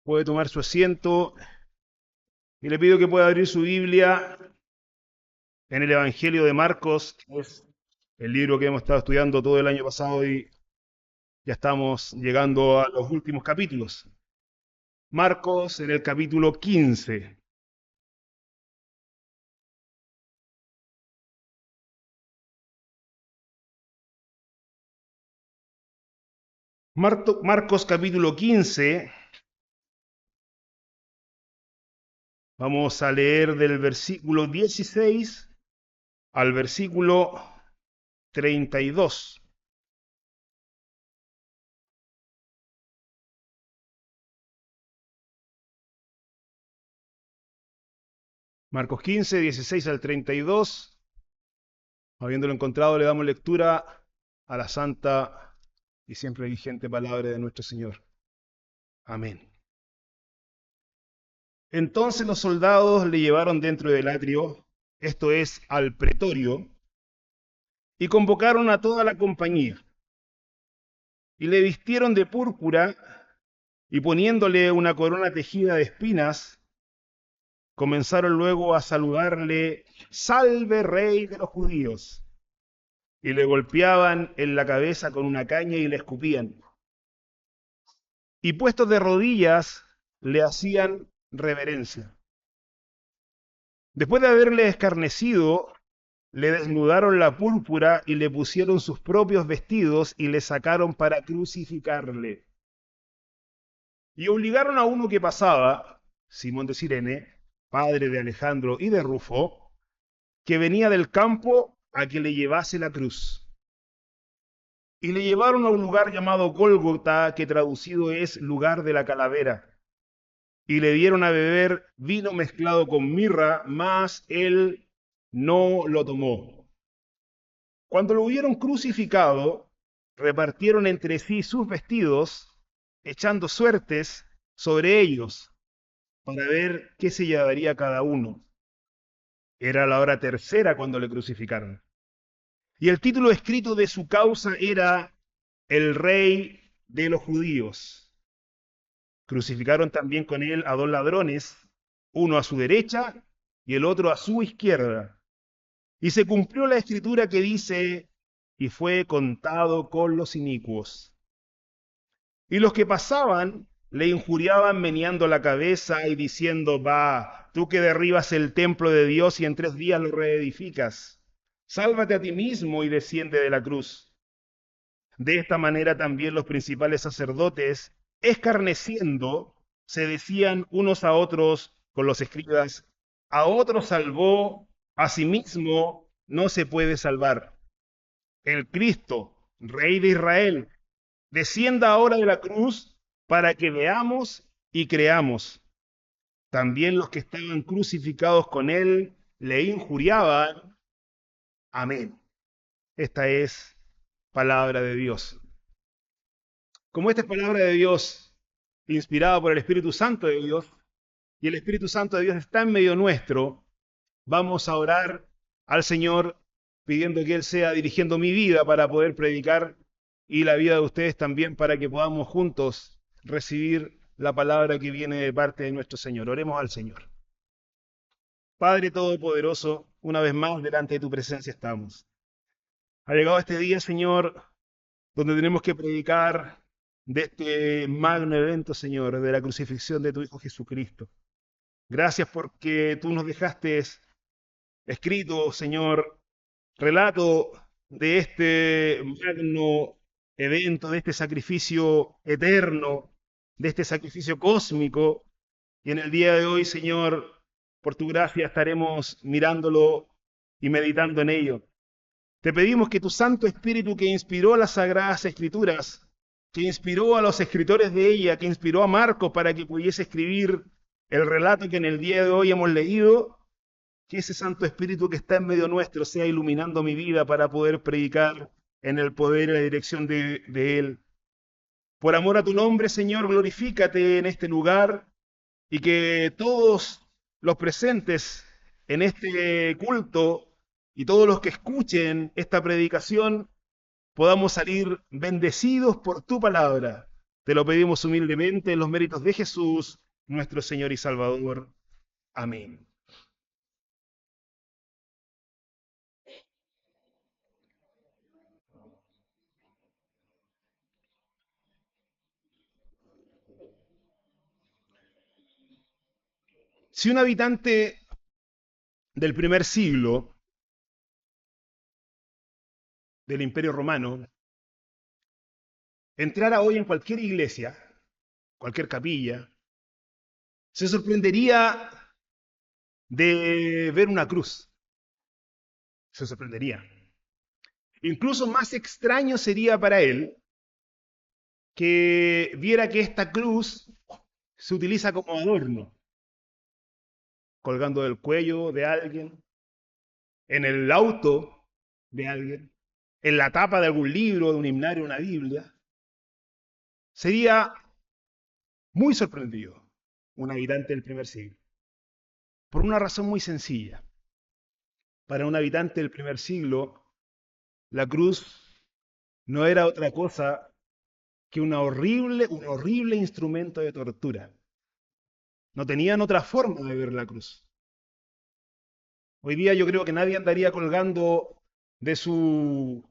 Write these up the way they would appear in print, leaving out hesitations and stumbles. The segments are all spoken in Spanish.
Puede tomar su asiento y le pido que pueda abrir su Biblia en el Evangelio de Marcos, que es el libro que hemos estado estudiando todo el año pasado y ya estamos llegando a los últimos capítulos. Marcos en el capítulo 15. Marcos capítulo 15, vamos a leer del versículo 16 al versículo 32. Marcos 15, 16 al 32. Habiéndolo encontrado, le damos lectura a la santa y siempre vigente palabra de nuestro Señor. Amén. Entonces los soldados le llevaron dentro del atrio, esto es, al pretorio, y convocaron a toda la compañía, y le vistieron de púrpura, y poniéndole una corona tejida de espinas, comenzaron luego a saludarle: «Salve, Rey de los judíos», y le golpeaban en la cabeza con una caña y le escupían. Y puestos de rodillas, le hacían reverencia. Después de haberle escarnecido, le desnudaron la púrpura y le pusieron sus propios vestidos y le sacaron para crucificarle. Y obligaron a uno que pasaba, Simón de Cirene, padre de Alejandro y de Rufo, que venía del campo, a que le llevase la cruz. Y le llevaron a un lugar llamado Gólgota, que traducido es lugar de la calavera. Y le dieron a beber vino mezclado con mirra, mas él no lo tomó. Cuando lo hubieron crucificado, repartieron entre sí sus vestidos, echando suertes sobre ellos, para ver qué se llevaría cada uno. Era la hora tercera cuando le crucificaron. Y el título escrito de su causa era: «El Rey de los Judíos». Crucificaron también con él a dos ladrones, uno a su derecha y el otro a su izquierda. Y se cumplió la escritura que dice: «Y fue contado con los inicuos». Y los que pasaban le injuriaban meneando la cabeza y diciendo: «Va, tú que derribas el templo de Dios y en 3 días lo reedificas, sálvate a ti mismo y desciende de la cruz». De esta manera también los principales sacerdotes, escarneciendo, se decían unos a otros con los escribas: «A otro salvó, a sí mismo no se puede salvar. El Cristo, Rey de Israel, descienda ahora de la cruz para que veamos y creamos». También los que estaban crucificados con él le injuriaban. Amén. Esta es palabra de Dios. Como esta es palabra de Dios, inspirada por el Espíritu Santo de Dios, y el Espíritu Santo de Dios está en medio nuestro, vamos a orar al Señor pidiendo que Él sea dirigiendo mi vida para poder predicar y la vida de ustedes también, para que podamos juntos recibir la palabra que viene de parte de nuestro Señor. Oremos al Señor. Padre Todopoderoso, una vez más delante de tu presencia estamos. Ha llegado este día, Señor, donde tenemos que predicar de este magno evento, Señor, de la crucifixión de tu Hijo Jesucristo. Gracias porque tú nos dejaste escrito, Señor, relato de este magno evento, de este sacrificio eterno, de este sacrificio cósmico. Y en el día de hoy, Señor, por tu gracia estaremos mirándolo y meditando en ello. Te pedimos que tu Santo Espíritu, que inspiró las Sagradas Escrituras, que inspiró a los escritores de ella, que inspiró a Marcos para que pudiese escribir el relato que en el día de hoy hemos leído, que ese Santo Espíritu que está en medio nuestro sea iluminando mi vida para poder predicar en el poder y la dirección de Él. Por amor a tu nombre, Señor, glorifícate en este lugar y que todos los presentes en este culto y todos los que escuchen esta predicación podamos salir bendecidos por tu palabra Te lo pedimos humildemente en los méritos de Jesús, nuestro Señor y Salvador. Amén. Si un habitante del primer siglo del Imperio Romano entrara hoy en cualquier iglesia, cualquier capilla, se sorprendería de ver una cruz. Se sorprendería. Incluso más extraño sería para él que viera que esta cruz se utiliza como adorno, colgando del cuello de alguien, en el auto de alguien, en la tapa de algún libro, de un himnario, una Biblia. Sería muy sorprendido un habitante del primer siglo, por una razón muy sencilla. Para un habitante del primer siglo, la cruz no era otra cosa que un horrible instrumento de tortura. No tenían otra forma de ver la cruz. Hoy día yo creo que nadie andaría colgando de su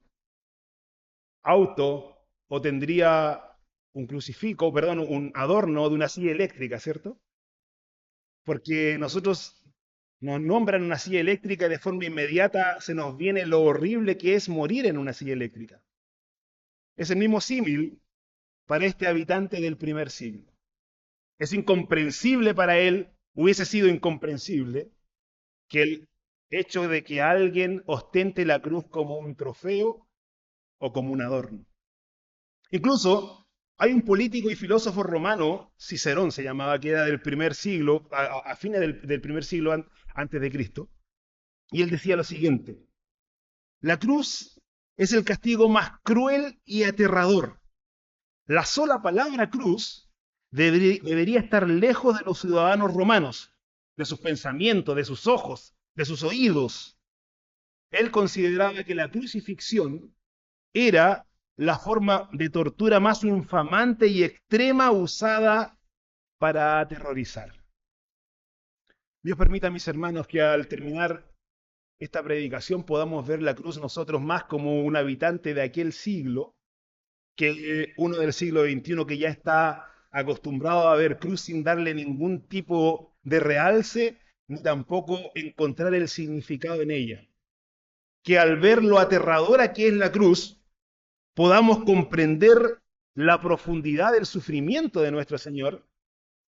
auto o tendría un crucifijo, perdón, un adorno de una silla eléctrica, ¿cierto? Porque nosotros nos nombran una silla eléctrica y de forma inmediata se nos viene lo horrible que es morir en una silla eléctrica. Es el mismo símil para este habitante del primer siglo. Es incomprensible para él, hubiese sido incomprensible, que el hecho de que alguien ostente la cruz como un trofeo o como un adorno. Incluso hay un político y filósofo romano, Cicerón se llamaba, que era del primer siglo, a fines del primer siglo antes de Cristo, y él decía lo siguiente: la cruz es el castigo más cruel y aterrador. La sola palabra cruz debería estar lejos de los ciudadanos romanos, de sus pensamientos, de sus ojos, de sus oídos. Él consideraba que la crucifixión era la forma de tortura más infamante y extrema usada para aterrorizar. Dios permita, mis hermanos, que al terminar esta predicación podamos ver la cruz nosotros más como un habitante de aquel siglo que uno del siglo XXI que ya está acostumbrado a ver cruz sin darle ningún tipo de realce, ni tampoco encontrar el significado en ella. Que al ver lo aterradora que es la cruz, podamos comprender la profundidad del sufrimiento de nuestro Señor,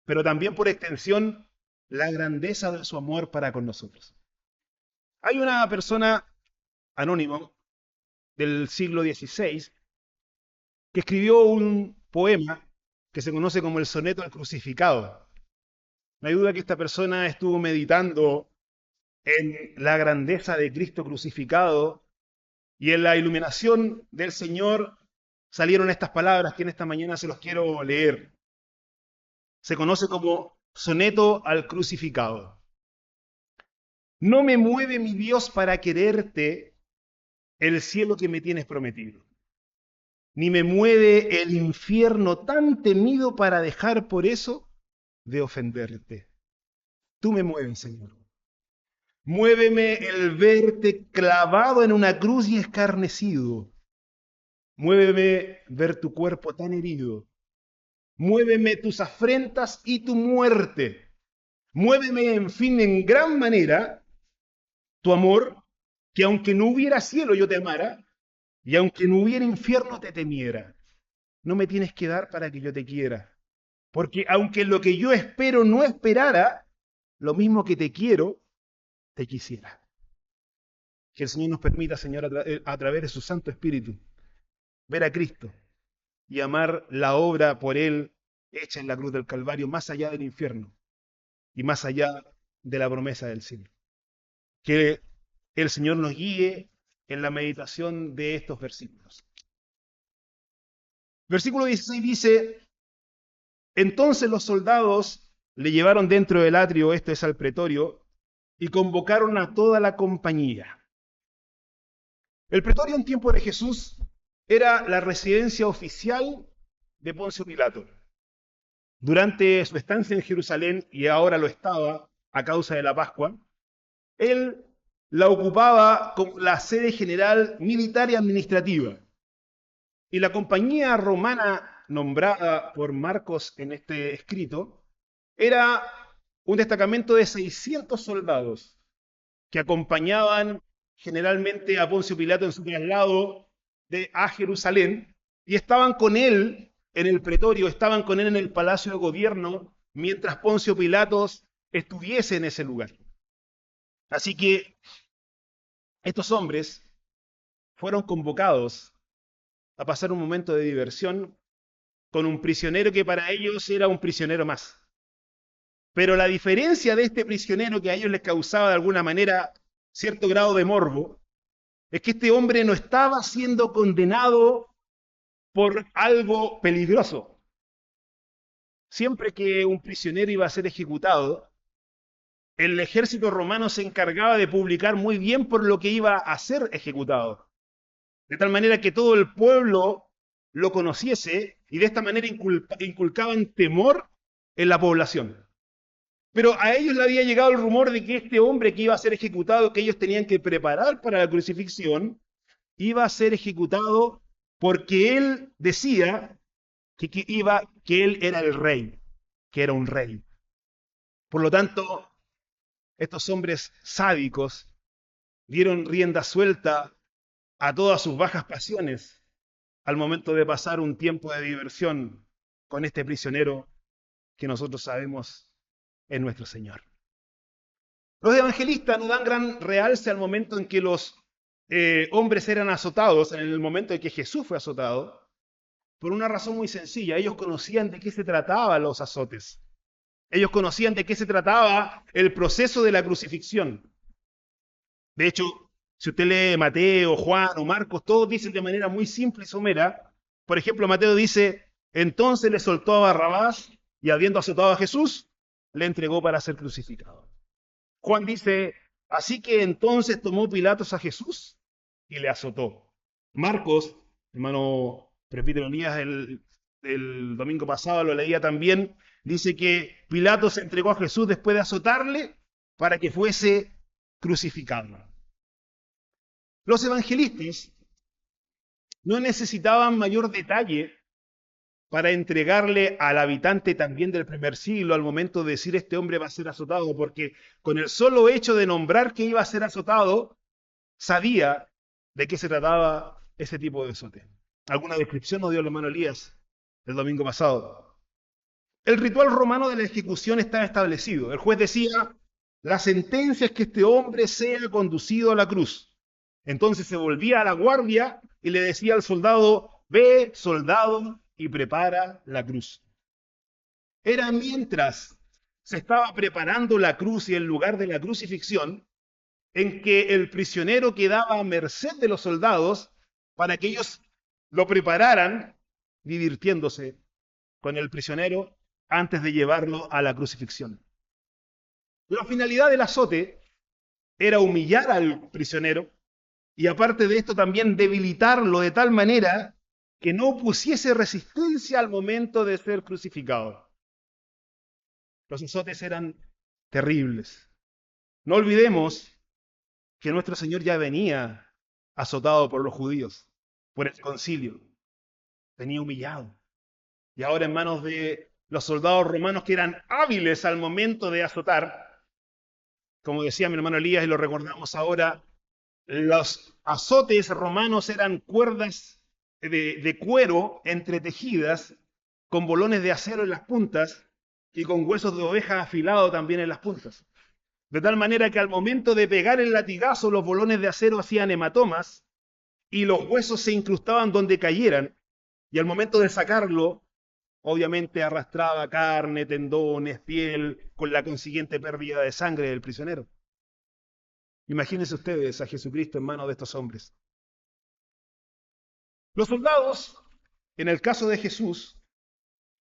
pero también por extensión la grandeza de su amor para con nosotros. Hay una persona anónima del siglo XVI que escribió un poema que se conoce como el soneto al crucificado. No hay duda que esta persona estuvo meditando en la grandeza de Cristo crucificado y en la iluminación del Señor salieron estas palabras que en esta mañana se los quiero leer. Se conoce como soneto al crucificado. No me mueve, mi Dios, para quererte el cielo que me tienes prometido, ni me mueve el infierno tan temido para dejar por eso de ofenderte. Tú me mueves, Señor. Muéveme el verte clavado en una cruz y escarnecido. Muéveme ver tu cuerpo tan herido. Muéveme tus afrentas y tu muerte. Muéveme, en fin, en gran manera tu amor, que aunque no hubiera cielo yo te amara, y aunque no hubiera infierno te temiera. No me tienes que dar para que yo te quiera. Porque aunque lo que yo espero no esperara, lo mismo que te quiero, te quisiera. Que el Señor nos permita, Señor, a través de su Santo Espíritu, ver a Cristo y amar la obra por Él hecha en la cruz del Calvario, más allá del infierno y más allá de la promesa del cielo. Que el Señor nos guíe en la meditación de estos versículos. Versículo 16 dice: entonces los soldados le llevaron dentro del atrio, esto es al pretorio, y convocaron a toda la compañía. El pretorio en tiempo de Jesús era la residencia oficial de Poncio Pilato. Durante su estancia en Jerusalén, y ahora lo estaba a causa de la Pascua, él la ocupaba como la sede general militar y administrativa. Y la compañía romana nombrada por Marcos en este escrito era un destacamento de 600 soldados que acompañaban generalmente a Poncio Pilato en su traslado a Jerusalén y estaban con él en el pretorio, estaban con él en el palacio de gobierno mientras Poncio Pilato estuviese en ese lugar. Así que estos hombres fueron convocados a pasar un momento de diversión con un prisionero que para ellos era un prisionero más. Pero la diferencia de este prisionero que a ellos les causaba de alguna manera cierto grado de morbo es que este hombre no estaba siendo condenado por algo peligroso. Siempre que un prisionero iba a ser ejecutado, el ejército romano se encargaba de publicar muy bien por lo que iba a ser ejecutado. De tal manera que todo el pueblo lo conociese y de esta manera inculcaban temor en la población. Pero a ellos le había llegado el rumor de que este hombre que iba a ser ejecutado, que ellos tenían que preparar para la crucifixión, iba a ser ejecutado porque él decía que él era el rey, que era un rey. Por lo tanto, estos hombres sádicos dieron rienda suelta a todas sus bajas pasiones al momento de pasar un tiempo de diversión con este prisionero que nosotros sabemos es nuestro Señor. Los evangelistas no dan gran realce al momento en que los hombres eran azotados, en el momento en que Jesús fue azotado, por una razón muy sencilla. Ellos conocían de qué se trataban los azotes. Ellos conocían de qué se trataba el proceso de la crucifixión. De hecho, si usted lee Mateo, Juan o Marcos, todos dicen de manera muy simple y somera. Por ejemplo, Mateo dice, entonces le soltó a Barrabás y habiendo azotado a Jesús, le entregó para ser crucificado. Juan dice, así que entonces tomó Pilatos a Jesús y le azotó. Marcos, hermano presbítero Elías, el domingo pasado lo leía también, dice que Pilatos entregó a Jesús después de azotarle para que fuese crucificado. Los evangelistas no necesitaban mayor detalle para entregarle al habitante también del primer siglo al momento de decir este hombre va a ser azotado, porque con el solo hecho de nombrar que iba a ser azotado, sabía de qué se trataba ese tipo de azote. ¿Alguna descripción nos dio el hermano Elías el domingo pasado? El ritual romano de la ejecución estaba establecido. El juez decía, la sentencia es que este hombre sea conducido a la cruz. Entonces se volvía a la guardia y le decía al soldado, ve, soldado, y prepara la cruz. Era mientras se estaba preparando la cruz y el lugar de la crucifixión, en que el prisionero quedaba a merced de los soldados para que ellos lo prepararan, divirtiéndose con el prisionero antes de llevarlo a la crucifixión. La finalidad del azote era humillar al prisionero y aparte de esto también debilitarlo de tal manera que no pusiese resistencia al momento de ser crucificado. Los azotes eran terribles. No olvidemos que nuestro Señor ya venía azotado por los judíos, por el concilio. Venía humillado. Y ahora en manos de los soldados romanos que eran hábiles al momento de azotar, como decía mi hermano Elías y lo recordamos ahora, los azotes romanos eran cuerdas de cuero entretejidas con bolones de acero en las puntas y con huesos de oveja afilados también en las puntas. De tal manera que al momento de pegar el latigazo, los bolones de acero hacían hematomas y los huesos se incrustaban donde cayeran. Y al momento de sacarlo, obviamente arrastraba carne, tendones, piel, con la consiguiente pérdida de sangre del prisionero. Imagínense ustedes a Jesucristo en manos de estos hombres. Los soldados, en el caso de Jesús,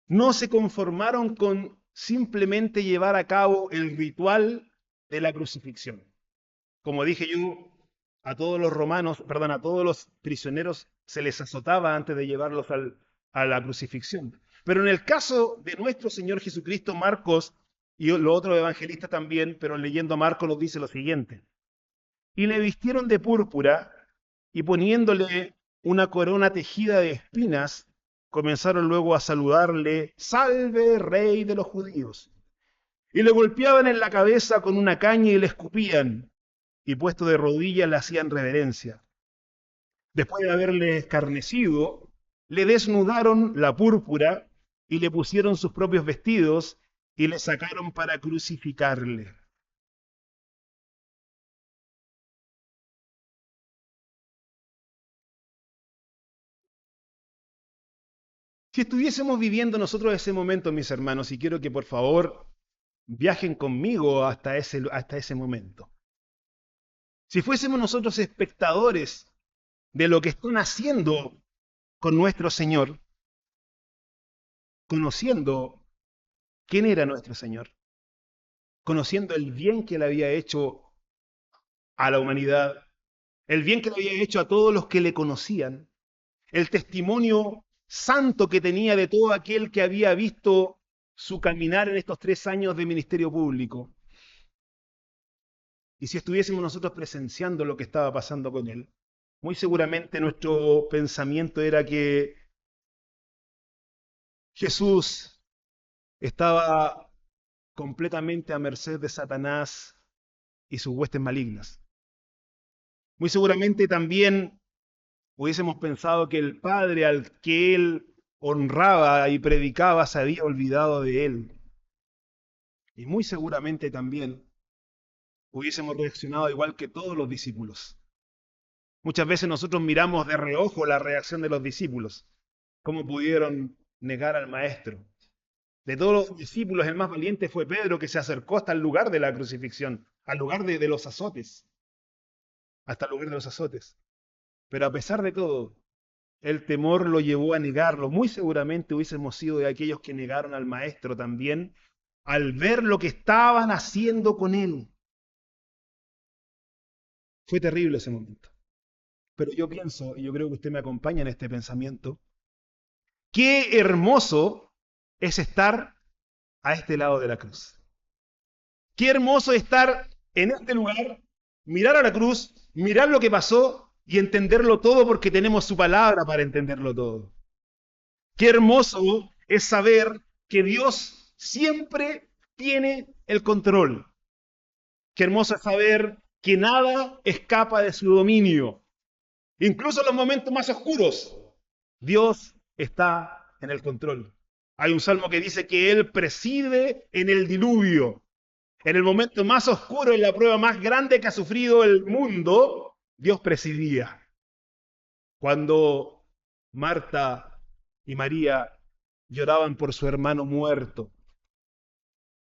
no se conformaron con simplemente llevar a cabo el ritual de la crucifixión. Como dije yo, a todos los romanos, perdón, a todos los prisioneros se les azotaba antes de llevarlos a la crucifixión. Pero en el caso de nuestro Señor Jesucristo, Marcos y los otros evangelistas también, pero leyendo a Marcos nos dice lo siguiente. Y le vistieron de púrpura y poniéndole una corona tejida de espinas, comenzaron luego a saludarle, salve, rey de los judíos. Y le golpeaban en la cabeza con una caña y le escupían, y puesto de rodillas le hacían reverencia. Después de haberle escarnecido, le desnudaron la púrpura y le pusieron sus propios vestidos y le sacaron para crucificarle. Si estuviésemos viviendo nosotros ese momento, mis hermanos, y quiero que por favor viajen conmigo hasta ese momento. Si fuésemos nosotros espectadores de lo que están haciendo con nuestro Señor, conociendo quién era nuestro Señor, conociendo el bien que le había hecho a la humanidad, el bien que le había hecho a todos los que le conocían, el testimonio santo que tenía de todo aquel que había visto su caminar en estos 3 años de ministerio público. Y si estuviésemos nosotros presenciando lo que estaba pasando con él, muy seguramente nuestro pensamiento era que Jesús estaba completamente a merced de Satanás y sus huestes malignas. Muy seguramente también hubiésemos pensado que el Padre al que él honraba y predicaba se había olvidado de él. Y muy seguramente también hubiésemos reaccionado igual que todos los discípulos. Muchas veces nosotros miramos de reojo la reacción de los discípulos, cómo pudieron negar al Maestro. De todos los discípulos, el más valiente fue Pedro, que se acercó hasta el lugar de la crucifixión, al lugar de los azotes, hasta el lugar de los azotes. Pero a pesar de todo, el temor lo llevó a negarlo. Muy seguramente hubiésemos sido de aquellos que negaron al Maestro también, al ver lo que estaban haciendo con él. Fue terrible ese momento. Pero yo pienso, y yo creo que usted me acompaña en este pensamiento, qué hermoso es estar a este lado de la cruz. Qué hermoso estar en este lugar, mirar a la cruz, mirar lo que pasó y entenderlo todo porque tenemos su palabra para entenderlo todo. Qué hermoso es saber que Dios siempre tiene el control. Qué hermoso es saber que nada escapa de su dominio. Incluso en los momentos más oscuros, Dios está en el control. Hay un salmo que dice que Él preside en el diluvio. En el momento más oscuro, en la prueba más grande que ha sufrido el mundo, Dios presidía. Cuando Marta y María lloraban por su hermano muerto,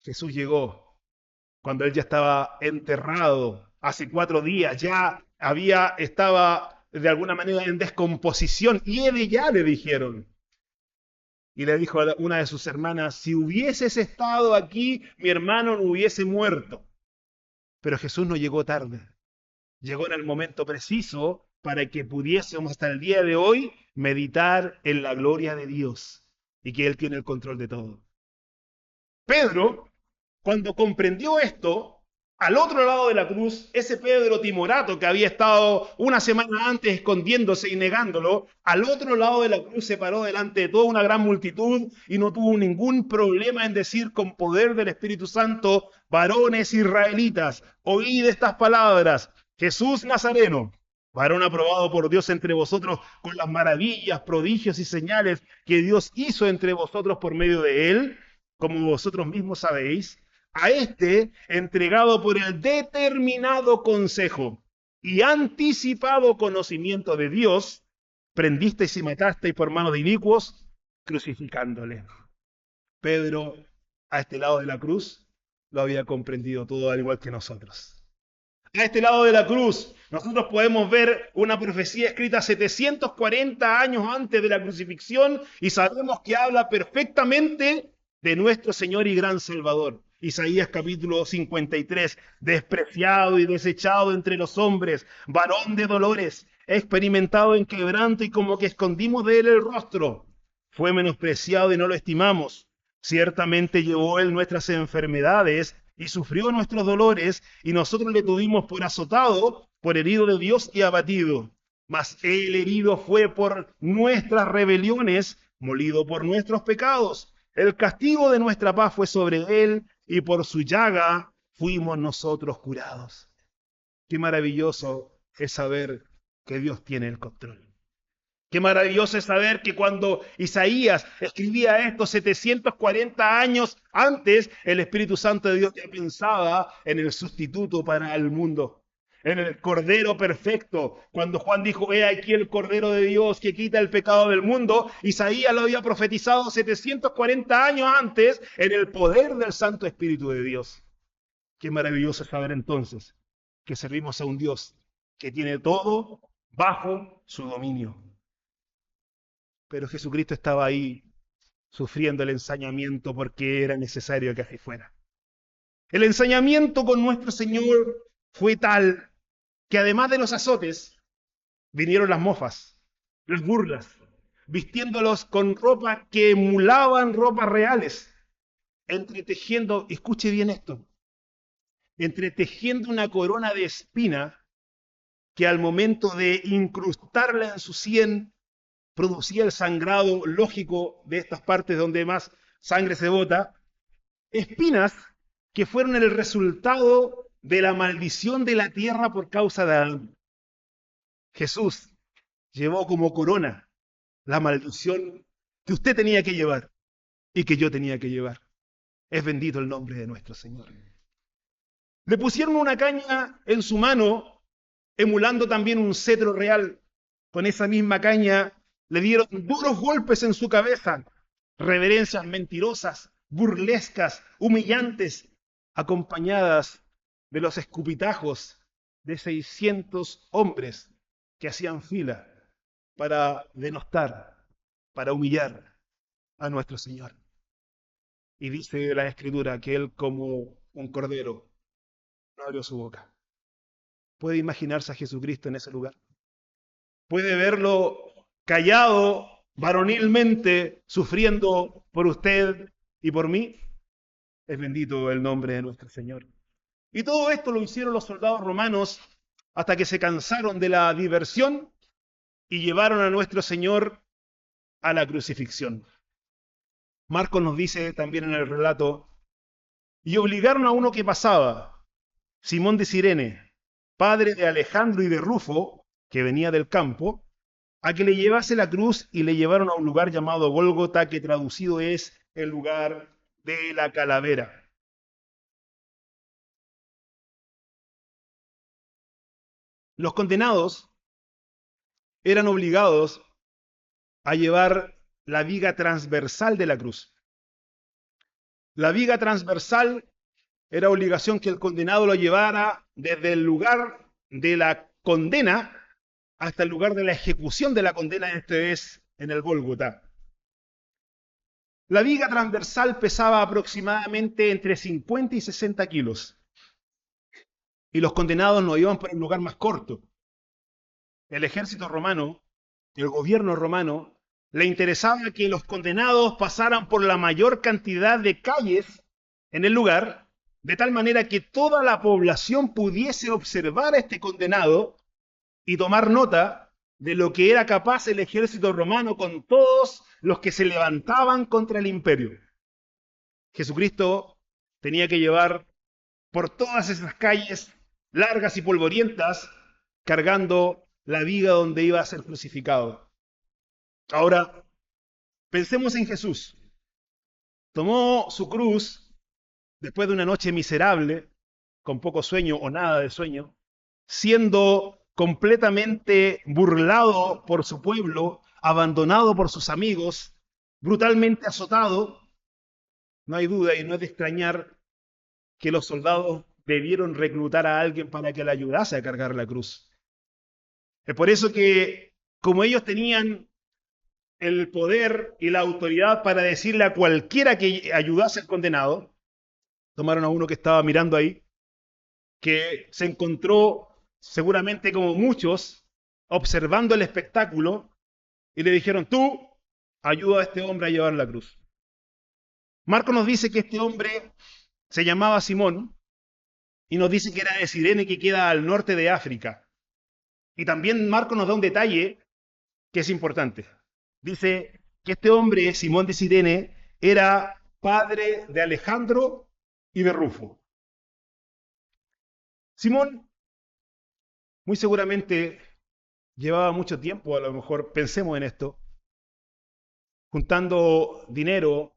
Jesús llegó. Cuando él ya estaba enterrado, hace 4 días, estaba de alguna manera en descomposición, y ya le dijeron. Y le dijo a una de sus hermanas, si hubieses estado aquí, mi hermano no hubiese muerto. Pero Jesús no llegó tarde. Llegó en el momento preciso para que pudiésemos hasta el día de hoy meditar en la gloria de Dios y que Él tiene el control de todo. Pedro, cuando comprendió esto, al otro lado de la cruz, ese Pedro timorato que había estado una semana antes escondiéndose y negándolo, al otro lado de la cruz se paró delante de toda una gran multitud y no tuvo ningún problema en decir con poder del Espíritu Santo, varones israelitas, oíd estas palabras, Jesús Nazareno, varón aprobado por Dios entre vosotros con las maravillas, prodigios y señales que Dios hizo entre vosotros por medio de él, como vosotros mismos sabéis, a este, entregado por el determinado consejo y anticipado conocimiento de Dios, prendisteis y matasteis por manos de inicuos, crucificándole. Pedro, a este lado de la cruz, lo había comprendido todo al igual que nosotros. A este lado de la cruz, nosotros podemos ver una profecía escrita 740 años antes de la crucifixión y sabemos que habla perfectamente de nuestro Señor y gran Salvador. Isaías capítulo 53, despreciado y desechado entre los hombres, varón de dolores, experimentado en quebranto y como que escondimos de él el rostro. fue menospreciado y no lo estimamos. Ciertamente llevó él nuestras enfermedades y sufrió nuestros dolores, y nosotros le tuvimos por azotado, por herido de Dios y abatido. Mas él herido fue por nuestras rebeliones, molido por nuestros pecados. El castigo de nuestra paz fue sobre él, y por su llaga fuimos nosotros curados. Qué maravilloso es saber que Dios tiene el control. Qué maravilloso es saber que cuando Isaías escribía esto 740 años antes, el Espíritu Santo de Dios ya pensaba en el sustituto para el mundo, en el Cordero perfecto. Cuando Juan dijo, he aquí el Cordero de Dios que quita el pecado del mundo, Isaías lo había profetizado 740 años antes en el poder del Santo Espíritu de Dios. Qué maravilloso es saber entonces que servimos a un Dios que tiene todo bajo su dominio. Pero Jesucristo estaba ahí sufriendo el ensañamiento porque era necesario que así fuera. El ensañamiento con nuestro Señor fue tal que además de los azotes, vinieron las mofas, las burlas, vistiéndolos con ropa que emulaban ropas reales, entretejiendo, escuche bien esto, entretejiendo una corona de espina que al momento de incrustarla en su sien, producía el sangrado lógico de estas partes donde más sangre se bota, espinas que fueron el resultado de la maldición de la tierra por causa de Adán. Jesús llevó como corona la maldición que usted tenía que llevar y que yo tenía que llevar. Es bendito el nombre de nuestro Señor. Le pusieron una caña en su mano, emulando también un cetro real. Con esa misma caña le dieron duros golpes en su cabeza, reverencias mentirosas, burlescas, humillantes, acompañadas de los escupitajos de 600 hombres que hacían fila para denostar, para humillar a nuestro Señor. Y dice la Escritura que Él, como un cordero, no abrió su boca. ¿Puede imaginarse a Jesucristo en ese lugar? ¿Puede verlo callado, varonilmente, sufriendo por usted y por mí? Es bendito el nombre de nuestro Señor. Y todo esto lo hicieron los soldados romanos hasta que se cansaron de la diversión y llevaron a nuestro Señor a la crucifixión. Marcos nos dice también en el relato, y obligaron a uno que pasaba, Simón de Cirene, padre de Alejandro y de Rufo, que venía del campo, a que le llevase la cruz, y le llevaron a un lugar llamado Gólgota, que traducido es el lugar de la calavera. Los condenados eran obligados a llevar la viga transversal de la cruz. La viga transversal era obligación que el condenado lo llevara desde el lugar de la condena hasta el lugar de la ejecución de la condena, este es en el Gólgota. La viga transversal pesaba aproximadamente entre 50 y 60 kilos. Y los condenados no iban por el lugar más corto. El ejército romano, el gobierno romano, le interesaba que los condenados pasaran por la mayor cantidad de calles en el lugar, de tal manera que toda la población pudiese observar a este condenado y tomar nota de lo que era capaz el ejército romano con todos los que se levantaban contra el imperio. Jesucristo tenía que llevar por todas esas calles largas y polvorientas, cargando la viga donde iba a ser crucificado. Ahora, pensemos en Jesús. Tomó su cruz después de una noche miserable, con poco sueño o nada de sueño, siendo completamente burlado por su pueblo, abandonado por sus amigos, brutalmente azotado. No hay duda y no es de extrañar que los soldados debieron reclutar a alguien para que le ayudase a cargar la cruz. Es por eso que, como ellos tenían el poder y la autoridad para decirle a cualquiera que ayudase al condenado, tomaron a uno que estaba mirando ahí, que se encontró seguramente como muchos observando el espectáculo, y le dijeron, tú ayuda a este hombre a llevar la cruz. Marcos nos dice que este hombre se llamaba Simón y nos dice que era de Cirene, que queda al norte de África. Y también Marcos nos da un detalle que es importante. Dice que este hombre, Simón de Cirene, era padre de Alejandro y de Rufo. Simón muy seguramente llevaba mucho tiempo, a lo mejor pensemos en esto, juntando dinero,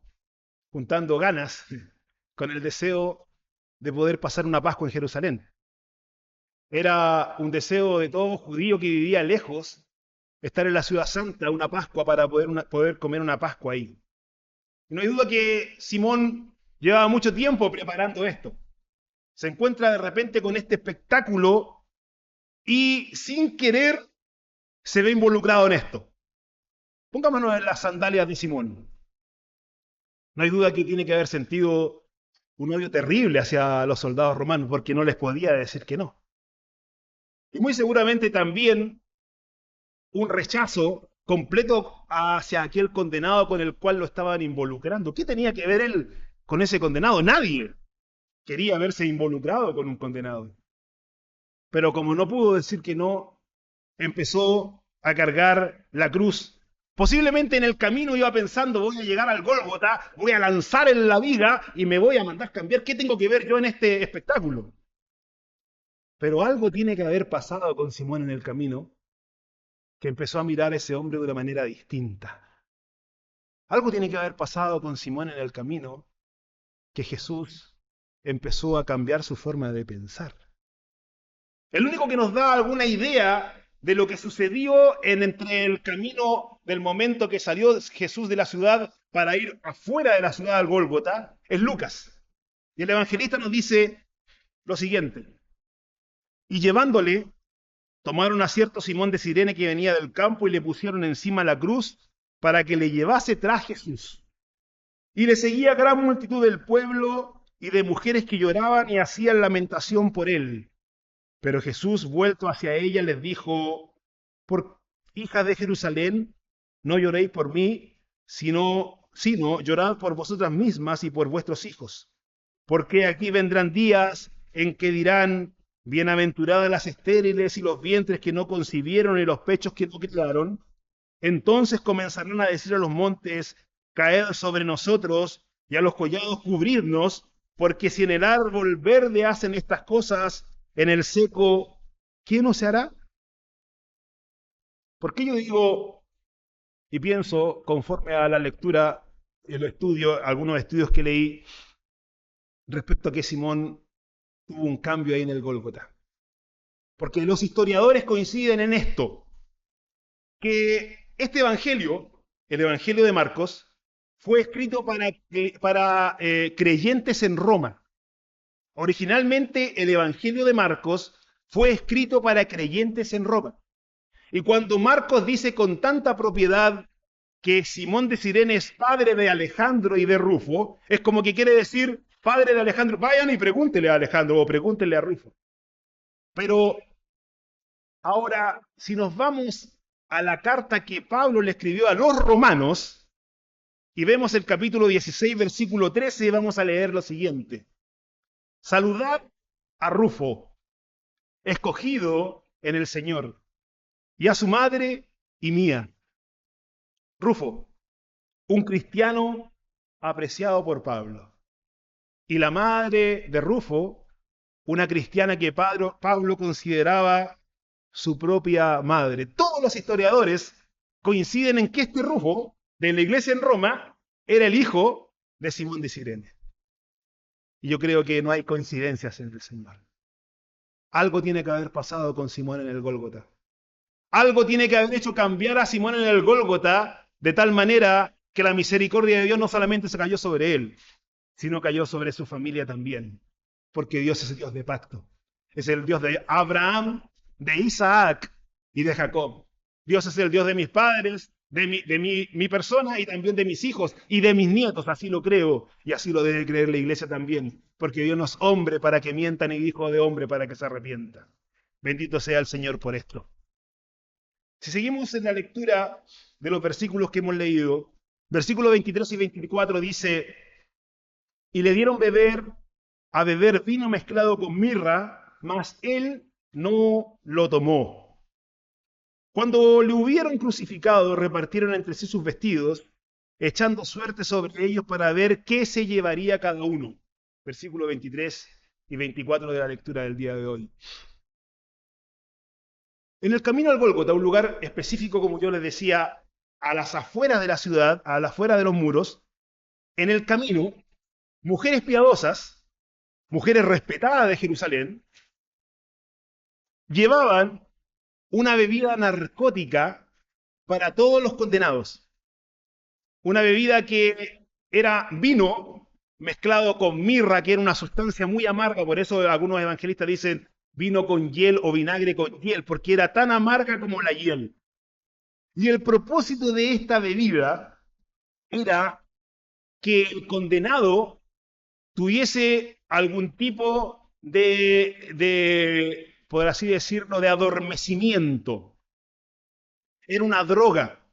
juntando ganas, con el deseo de poder pasar una Pascua en Jerusalén. Era un deseo de todo judío que vivía lejos, estar en la ciudad santa, una Pascua, para poder comer una Pascua ahí. Y no hay duda que Simón llevaba mucho tiempo preparando esto. Se encuentra de repente con este espectáculo y sin querer se ve involucrado en esto. Pongámonos en las sandalias de Simón. No hay duda que tiene que haber sentido un odio terrible hacia los soldados romanos porque no les podía decir que no. Y muy seguramente también un rechazo completo hacia aquel condenado con el cual lo estaban involucrando. ¿Qué tenía que ver él con ese condenado? Nadie quería verse involucrado con un condenado. Pero como no pudo decir que no, empezó a cargar la cruz. Posiblemente en el camino iba pensando, voy a llegar al Gólgota, voy a lanzar en la viga y me voy a mandar cambiar. ¿Qué tengo que ver yo en este espectáculo? Pero algo tiene que haber pasado con Simón en el camino, que empezó a mirar a ese hombre de una manera distinta. Algo tiene que haber pasado con Simón en el camino, que Jesús empezó a cambiar su forma de pensar. El único que nos da alguna idea de lo que sucedió entre el camino del momento que salió Jesús de la ciudad para ir afuera de la ciudad al Gólgota es Lucas. Y el evangelista nos dice lo siguiente: y llevándole, tomaron a cierto Simón de Cirene que venía del campo y le pusieron encima la cruz para que le llevase tras Jesús. Y le seguía gran multitud del pueblo y de mujeres que lloraban y hacían lamentación por él. Pero Jesús, vuelto hacia ella, les dijo: por hijas de Jerusalén, no lloréis por mí, sino llorad por vosotras mismas y por vuestros hijos. Porque aquí vendrán días en que dirán: bienaventuradas las estériles y los vientres que no concibieron y los pechos que no criaron. Entonces comenzarán a decir a los montes: caed sobre nosotros, y a los collados cubrirnos, porque si en el árbol verde hacen estas cosas, en el seco, ¿qué no se hará? ¿Por qué yo digo y pienso, conforme a la lectura y el estudio, algunos estudios que leí, respecto a que Simón tuvo un cambio ahí en el Gólgota? Porque los historiadores coinciden en esto, que este evangelio, el evangelio de Marcos, fue escrito para creyentes en Roma. Originalmente el evangelio de Marcos fue escrito para creyentes en Roma. Y cuando Marcos dice con tanta propiedad que Simón de Cirene es padre de Alejandro y de Rufo, es como que quiere decir: padre de Alejandro, vayan y pregúntenle a Alejandro o pregúntenle a Rufo. Pero ahora, si nos vamos a la carta que Pablo le escribió a los romanos y vemos el capítulo 16, versículo 13, vamos a leer lo siguiente: saludad a Rufo, escogido en el Señor, y a su madre y mía. Rufo, un cristiano apreciado por Pablo. Y la madre de Rufo, una cristiana que Pablo consideraba su propia madre. Todos los historiadores coinciden en que este Rufo, de la iglesia en Roma, era el hijo de Simón de Cirene. Y yo creo que no hay coincidencias en el Señor. Algo tiene que haber pasado con Simón en el Gólgota. Algo tiene que haber hecho cambiar a Simón en el Gólgota de tal manera que la misericordia de Dios no solamente se cayó sobre él, sino cayó sobre su familia también. Porque Dios es el Dios de pacto. Es el Dios de Abraham, de Isaac y de Jacob. Dios es el Dios de mis padres, de mi persona y también de mis hijos y de mis nietos. Así lo creo y así lo debe creer la iglesia también. Porque Dios no es hombre para que mienta ni hijo de hombre para que se arrepienta. Bendito sea el Señor por esto. Si seguimos en la lectura de los versículos que hemos leído, versículos 23 y 24 dice, y le dieron a beber vino mezclado con mirra, mas él no lo tomó. Cuando le hubieron crucificado, repartieron entre sí sus vestidos, echando suerte sobre ellos para ver qué se llevaría cada uno. Versículo 23 y 24 de la lectura del día de hoy. En el camino al Gólgota, un lugar específico, como yo les decía, a las afueras de la ciudad, a las afueras de los muros, en el camino, mujeres piadosas, mujeres respetadas de Jerusalén, llevaban una bebida narcótica para todos los condenados. Una bebida que era vino mezclado con mirra, que era una sustancia muy amarga, por eso algunos evangelistas dicen vino con hiel o vinagre con hiel, porque era tan amarga como la hiel. Y el propósito de esta bebida era que el condenado tuviese algún tipo por así decirlo, de adormecimiento. Era una droga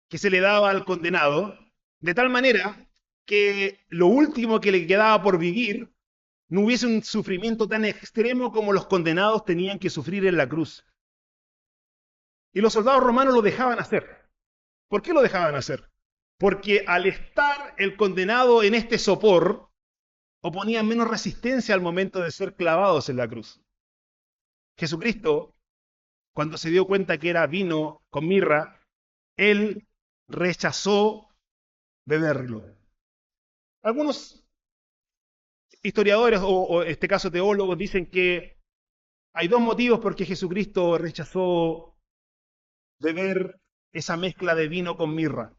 que se le daba al condenado, de tal manera que lo último que le quedaba por vivir no hubiese un sufrimiento tan extremo como los condenados tenían que sufrir en la cruz. Y los soldados romanos lo dejaban hacer. ¿Por qué lo dejaban hacer? Porque al estar el condenado en este sopor, oponían menos resistencia al momento de ser clavados en la cruz. Jesucristo, cuando se dio cuenta que era vino con mirra, él rechazó beberlo. Algunos historiadores, o en este caso teólogos, dicen que hay dos motivos por qué Jesucristo rechazó beber esa mezcla de vino con mirra.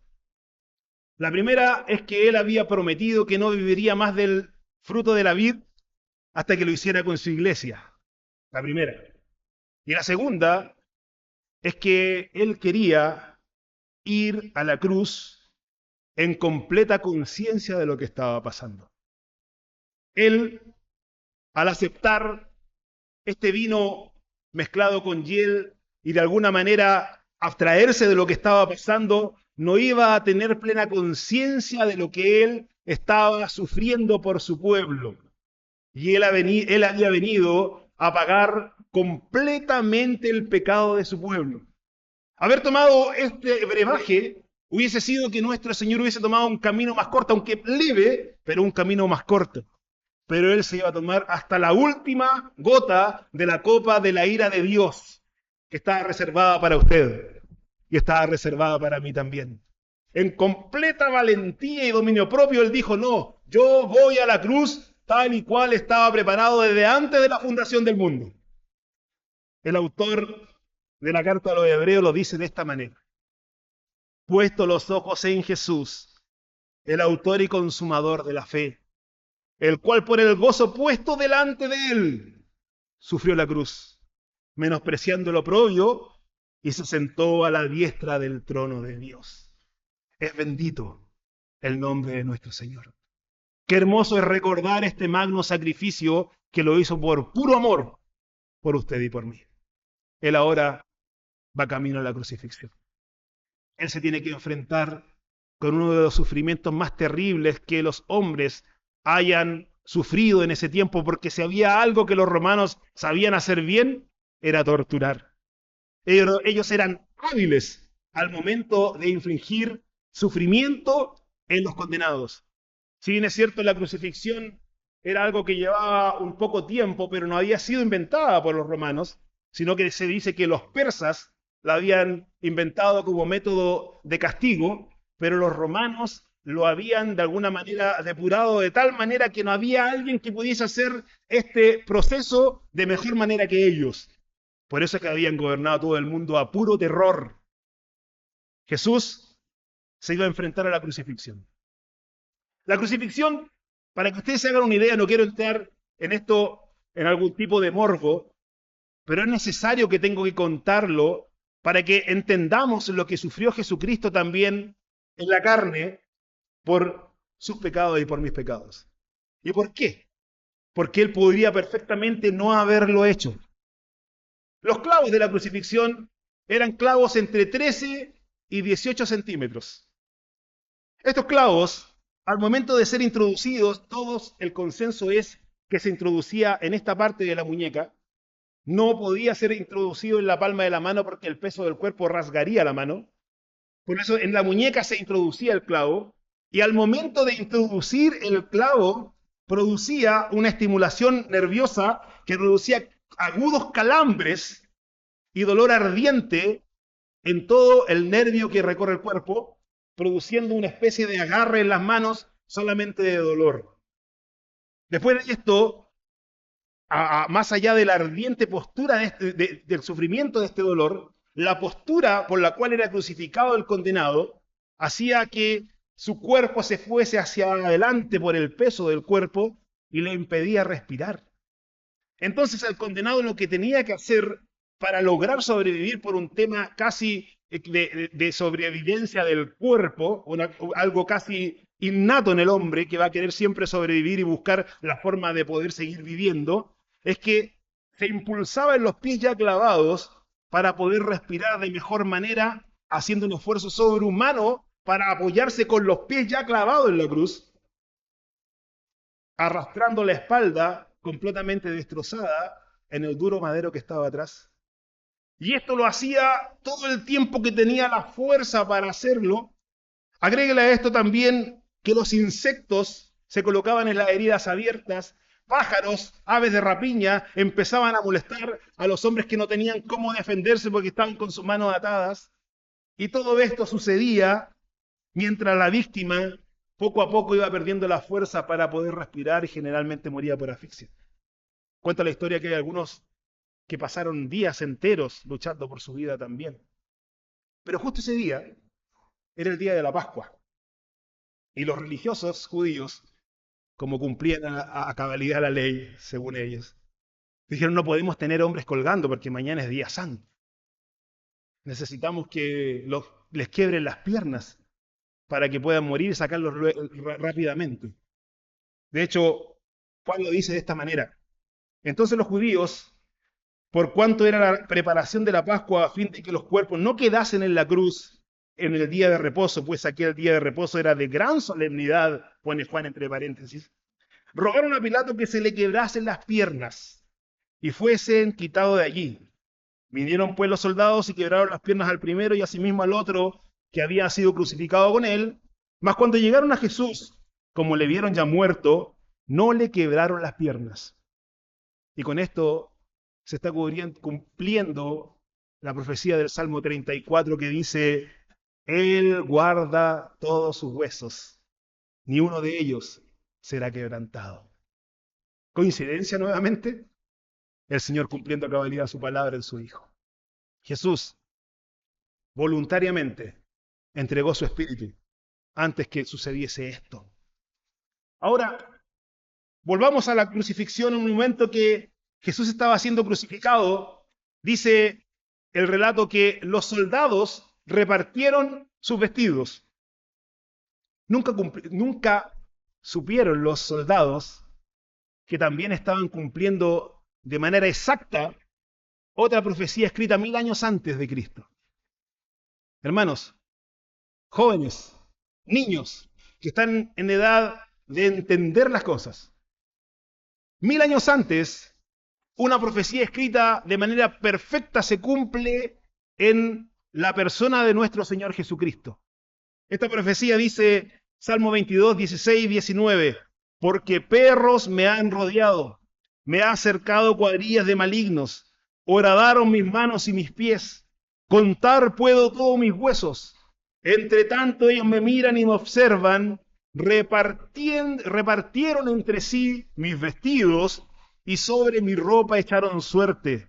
La primera es que él había prometido que no bebería más del fruto de la vid hasta que lo hiciera con su iglesia. La primera. Y la segunda es que él quería ir a la cruz en completa conciencia de lo que estaba pasando. Él, al aceptar este vino mezclado con hiel y de alguna manera abstraerse de lo que estaba pasando, no iba a tener plena conciencia de lo que él estaba sufriendo por su pueblo. Y él había venido a pagar completamente el pecado de su pueblo. Haber tomado este brebaje hubiese sido que nuestro Señor hubiese tomado un camino más corto, aunque leve, pero un camino más corto. Pero él se iba a tomar hasta la última gota de la copa de la ira de Dios, que estaba reservada para usted y estaba reservada para mí también. En completa valentía y dominio propio, él dijo, no, yo voy a la cruz tal y cual estaba preparado desde antes de la fundación del mundo. El autor de la carta a los hebreos lo dice de esta manera. Puesto los ojos en Jesús, el autor y consumador de la fe, el cual por el gozo puesto delante de él, sufrió la cruz, menospreciando el oprobio, y se sentó a la diestra del trono de Dios. Es bendito el nombre de nuestro Señor. Qué hermoso es recordar este magno sacrificio que lo hizo por puro amor por usted y por mí. Él ahora va camino a la crucifixión. Él se tiene que enfrentar con uno de los sufrimientos más terribles que los hombres hayan sufrido en ese tiempo, porque si había algo que los romanos sabían hacer bien, era torturar. Ellos eran hábiles al momento de infligir sufrimiento en los condenados. Si bien es cierto, la crucifixión era algo que llevaba un poco tiempo, pero no había sido inventada por los romanos, sino que se dice que los persas la habían inventado como método de castigo, pero los romanos lo habían de alguna manera depurado de tal manera que no había alguien que pudiese hacer este proceso de mejor manera que ellos. Por eso es que habían gobernado todo el mundo a puro terror. Jesús se iba a enfrentar a la crucifixión. La crucifixión, para que ustedes se hagan una idea, no quiero entrar en esto en algún tipo de morbo, pero es necesario que tengo que contarlo para que entendamos lo que sufrió Jesucristo también en la carne por sus pecados y por mis pecados. ¿Y por qué? Porque él podría perfectamente no haberlo hecho. Los clavos de la crucifixión eran clavos entre 13 y 18 centímetros. Estos clavos, al momento de ser introducidos, todos el consenso es que se introducía en esta parte de la muñeca. No podía ser introducido en la palma de la mano porque el peso del cuerpo rasgaría la mano. Por eso en la muñeca se introducía el clavo y al momento de introducir el clavo producía una estimulación nerviosa que producía agudos calambres y dolor ardiente en todo el nervio que recorre el cuerpo, produciendo una especie de agarre en las manos solamente de dolor. Después de esto, más allá de la ardiente postura del sufrimiento de este dolor, la postura por la cual era crucificado el condenado hacía que su cuerpo se fuese hacia adelante por el peso del cuerpo y le impedía respirar. Entonces el condenado lo que tenía que hacer para lograr sobrevivir por un tema casi de sobrevivencia del cuerpo, algo casi innato en el hombre que va a querer siempre sobrevivir y buscar la forma de poder seguir viviendo, es que se impulsaba en los pies ya clavados para poder respirar de mejor manera, haciendo un esfuerzo sobrehumano para apoyarse con los pies ya clavados en la cruz, arrastrando la espalda completamente destrozada en el duro madero que estaba atrás. Y esto lo hacía todo el tiempo que tenía la fuerza para hacerlo. Agréguele a esto también que los insectos se colocaban en las heridas abiertas, pájaros, aves de rapiña, empezaban a molestar a los hombres que no tenían cómo defenderse porque estaban con sus manos atadas. Y todo esto sucedía mientras la víctima poco a poco iba perdiendo la fuerza para poder respirar y generalmente moría por asfixia. Cuenta la historia que hay algunos que pasaron días enteros luchando por su vida también. Pero justo ese día era el día de la Pascua. Y los religiosos judíos, como cumplían a cabalidad la ley, según ellos, dijeron, no podemos tener hombres colgando porque mañana es día santo. Necesitamos que les quiebren las piernas para que puedan morir y sacarlos rápidamente. De hecho, Juan lo dice de esta manera. Entonces los judíos, por cuanto era la preparación de la Pascua a fin de que los cuerpos no quedasen en la cruz en el día de reposo, pues aquel día de reposo era de gran solemnidad, pone Juan entre paréntesis, rogaron a Pilato que se le quebrasen las piernas y fuesen quitados de allí. Vinieron pues los soldados y quebraron las piernas al primero y asimismo al otro que había sido crucificado con él. Mas cuando llegaron a Jesús, como le vieron ya muerto, no le quebraron las piernas. Y con esto se está cumpliendo la profecía del Salmo 34 que dice, Él guarda todos sus huesos, ni uno de ellos será quebrantado. ¿Coincidencia nuevamente? El Señor cumpliendo a cabalidad su palabra en su Hijo. Jesús voluntariamente entregó su espíritu antes que sucediese esto. Ahora, volvamos a la crucifixión en un momento que Jesús estaba siendo crucificado. Dice el relato que los soldados repartieron sus vestidos. Nunca supieron los soldados que también estaban cumpliendo de manera exacta otra profecía escrita 1000 años antes de Cristo. Hermanos, jóvenes, niños que están en edad de entender las cosas. 1000 años antes, una profecía escrita de manera perfecta se cumple en la persona de nuestro Señor Jesucristo. Esta profecía dice, Salmo 22, 16, 19, porque perros me han rodeado, me ha cercado cuadrillas de malignos, horadaron mis manos y mis pies, contar puedo todos mis huesos. Entre tanto ellos me miran y me observan, repartieron entre sí mis vestidos y sobre mi ropa echaron suerte.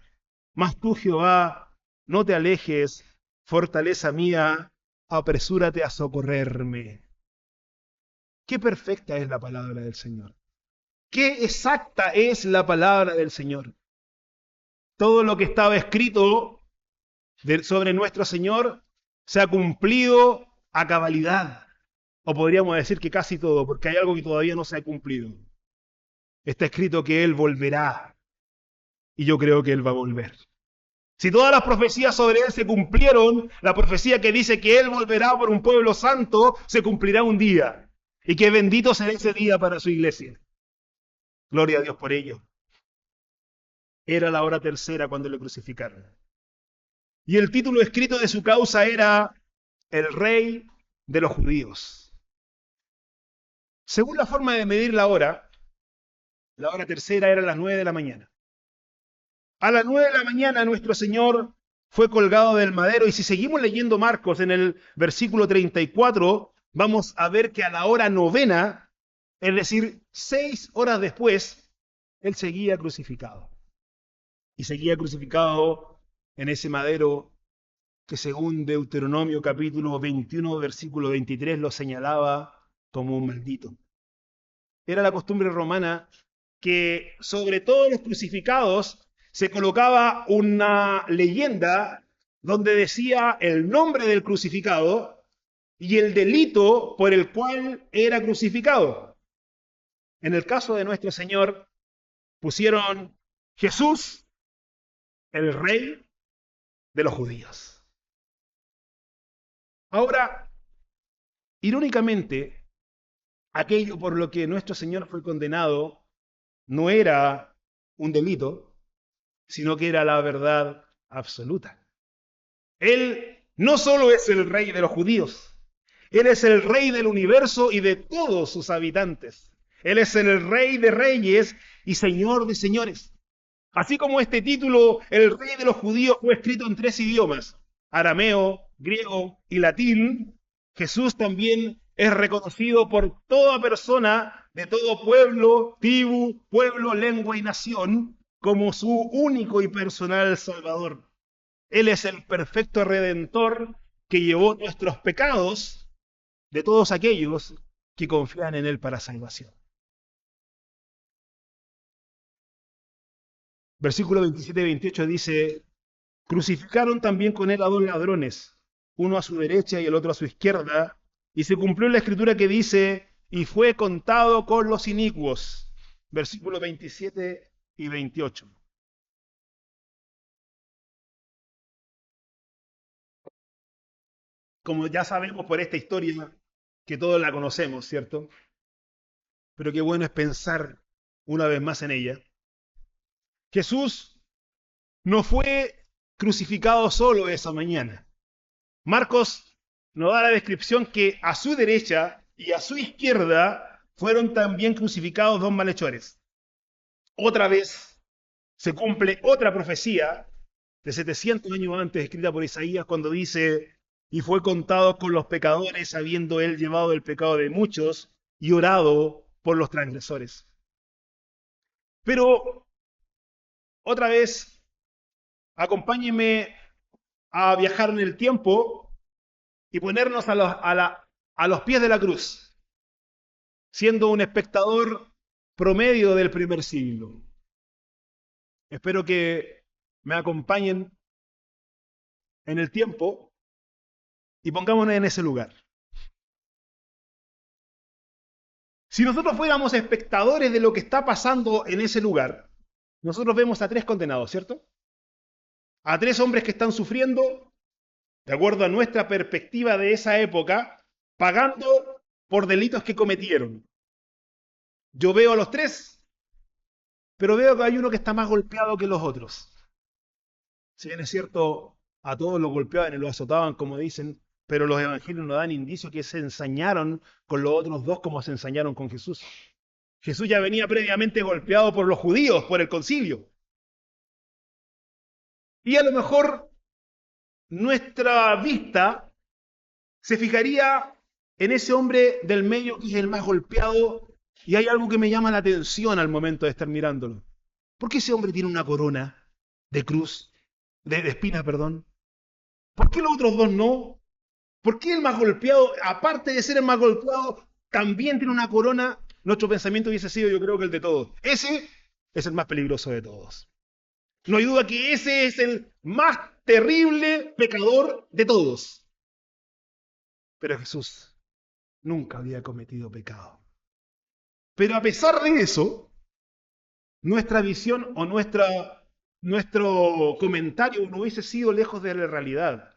Mas tú, Jehová, no te alejes, fortaleza mía, apresúrate a socorrerme. Qué perfecta es la palabra del Señor. Qué exacta es la palabra del Señor. Todo lo que estaba escrito sobre nuestro Señor se ha cumplido a cabalidad. O podríamos decir que casi todo, porque hay algo que todavía no se ha cumplido. Está escrito que Él volverá. Y yo creo que Él va a volver. Si todas las profecías sobre él se cumplieron, la profecía que dice que él volverá por un pueblo santo se cumplirá un día. Y que bendito será ese día para su iglesia. Gloria a Dios por ello. Era la hora tercera cuando le crucificaron. Y el título escrito de su causa era El Rey de los Judíos. Según la forma de medir la hora tercera era las 9 de la mañana. A las 9 de la mañana nuestro Señor fue colgado del madero, y si seguimos leyendo Marcos en el versículo 34, vamos a ver que a la hora novena, es decir, 6 horas después, él seguía crucificado. Y seguía crucificado en ese madero que según Deuteronomio capítulo 21, versículo 23, lo señalaba como un maldito. Era la costumbre romana que sobre todos los crucificados se colocaba una leyenda donde decía el nombre del crucificado y el delito por el cual era crucificado. En el caso de nuestro Señor, pusieron Jesús, el Rey de los Judíos. Ahora, irónicamente, aquello por lo que nuestro Señor fue condenado no era un delito, sino que era la verdad absoluta. Él no solo es el Rey de los judíos, Él es el Rey del universo y de todos sus habitantes. Él es el Rey de reyes y Señor de señores. Así como este título, el Rey de los judíos, fue escrito en 3 idiomas, arameo, griego y latín, Jesús también es reconocido por toda persona de todo pueblo, tribu, pueblo, lengua y nación como su único y personal Salvador. Él es el perfecto Redentor que llevó nuestros pecados de todos aquellos que confían en Él para salvación. Versículo 27 y 28 dice: crucificaron también con él a 2 ladrones, uno a su derecha y el otro a su izquierda, y se cumplió la escritura que dice: y fue contado con los inicuos. Versículos 27 y 28. Como ya sabemos por esta historia, que todos la conocemos, ¿cierto? Pero qué bueno es pensar una vez más en ella. Jesús no fue crucificado solo esa mañana. Marcos nos da la descripción que a su derecha y a su izquierda fueron también crucificados 2 malhechores. Otra vez se cumple otra profecía de 700 años antes, escrita por Isaías, cuando dice: y fue contado con los pecadores, habiendo él llevado el pecado de muchos y orado por los transgresores. Pero otra vez, acompáñenme a viajar en el tiempo y ponernos a los pies de la cruz, siendo un espectador promedio del primer siglo. Espero que me acompañen en el tiempo y pongámonos en ese lugar. Si nosotros fuéramos espectadores de lo que está pasando en ese lugar, nosotros vemos a 3 condenados, ¿cierto? A 3 hombres que están sufriendo, de acuerdo a nuestra perspectiva de esa época, pagando por delitos que cometieron. Yo veo a los 3, pero veo que hay uno que está más golpeado que los otros. Si bien es cierto, a todos los golpeaban y los azotaban, como dicen, pero los evangelios nos dan indicios que se ensañaron con los otros 2 como se ensañaron con Jesús. Jesús ya venía previamente golpeado por los judíos, por el concilio. Y a lo mejor nuestra vista se fijaría en ese hombre del medio que es el más golpeado, y hay algo que me llama la atención al momento de estar mirándolo. ¿Por qué ese hombre tiene una corona de cruz, de espinas, perdón? ¿Por qué los otros 2 no? ¿Por qué el más golpeado, aparte de ser el más golpeado, también tiene una corona? Nuestro pensamiento hubiese sido, yo creo, que el de todos. Ese es el más peligroso de todos. No hay duda que ese es el más terrible pecador de todos. Pero Jesús nunca había cometido pecado. Pero a pesar de eso, nuestra visión o nuestra nuestro comentario no hubiese sido lejos de la realidad.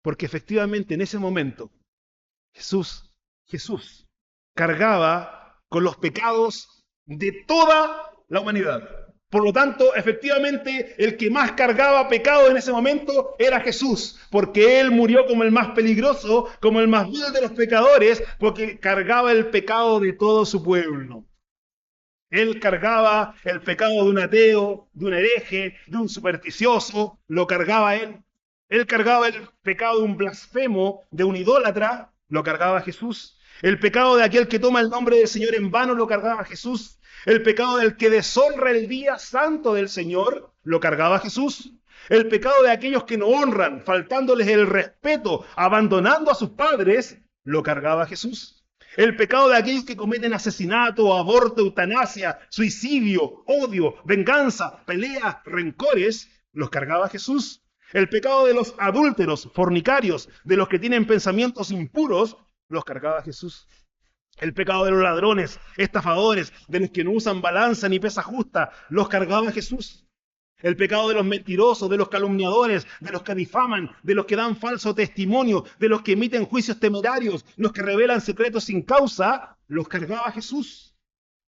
Porque efectivamente en ese momento Jesús cargaba con los pecados de toda la humanidad. Por lo tanto, efectivamente, el que más cargaba pecado en ese momento era Jesús, porque Él murió como el más peligroso, como el más vil de los pecadores, porque cargaba el pecado de todo su pueblo. Él cargaba el pecado de un ateo, de un hereje, de un supersticioso, lo cargaba Él. Él cargaba el pecado de un blasfemo, de un idólatra, lo cargaba Jesús. El pecado de aquel que toma el nombre del Señor en vano, lo cargaba Jesús. El pecado del que deshonra el día santo del Señor, lo cargaba Jesús. El pecado de aquellos que no honran, faltándoles el respeto, abandonando a sus padres, lo cargaba Jesús. El pecado de aquellos que cometen asesinato, aborto, eutanasia, suicidio, odio, venganza, peleas, rencores, los cargaba Jesús. El pecado de los adúlteros, fornicarios, de los que tienen pensamientos impuros, los cargaba Jesús. El pecado de los ladrones, estafadores, de los que no usan balanza ni pesa justa, los cargaba Jesús. El pecado de los mentirosos, de los calumniadores, de los que difaman, de los que dan falso testimonio, de los que emiten juicios temerarios, los que revelan secretos sin causa, los cargaba Jesús.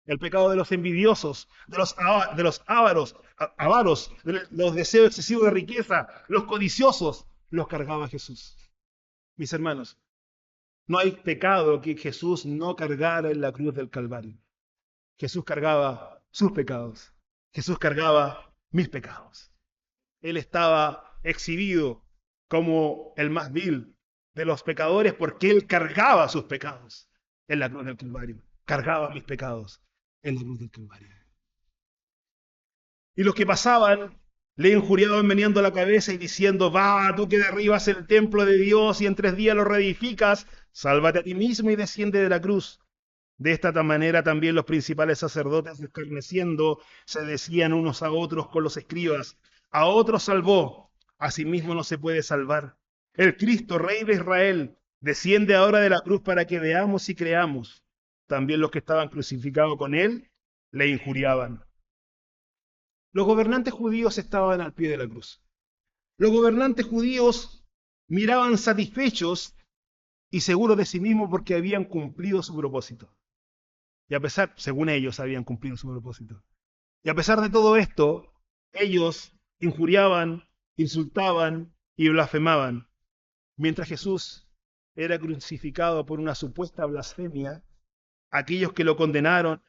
El pecado de los envidiosos, de los avaros, de los deseos excesivos de riqueza, los codiciosos, los cargaba Jesús. Mis hermanos, no hay pecado que Jesús no cargara en la cruz del Calvario. Jesús cargaba sus pecados. Jesús cargaba mis pecados. Él estaba exhibido como el más vil de los pecadores porque Él cargaba sus pecados en la cruz del Calvario. Cargaba mis pecados en la cruz del Calvario. Y los que pasaban le injuriaban meneando la cabeza y diciendo: va, tú que derribas el templo de Dios y en 3 días lo reedificas, sálvate a ti mismo y desciende de la cruz. De esta manera también los principales sacerdotes, escarneciendo, se decían unos a otros con los escribas: a otros salvó, a sí mismo no se puede salvar. El Cristo, Rey de Israel, desciende ahora de la cruz para que veamos y creamos. También los que estaban crucificados con él le injuriaban. Los gobernantes judíos estaban al pie de la cruz. Los gobernantes judíos miraban satisfechos y seguros de sí mismos porque habían cumplido su propósito. Y a pesar, según ellos, habían cumplido su propósito. Y a pesar de todo esto, ellos injuriaban, insultaban y blasfemaban. Mientras Jesús era crucificado por una supuesta blasfemia, aquellos que lo condenaron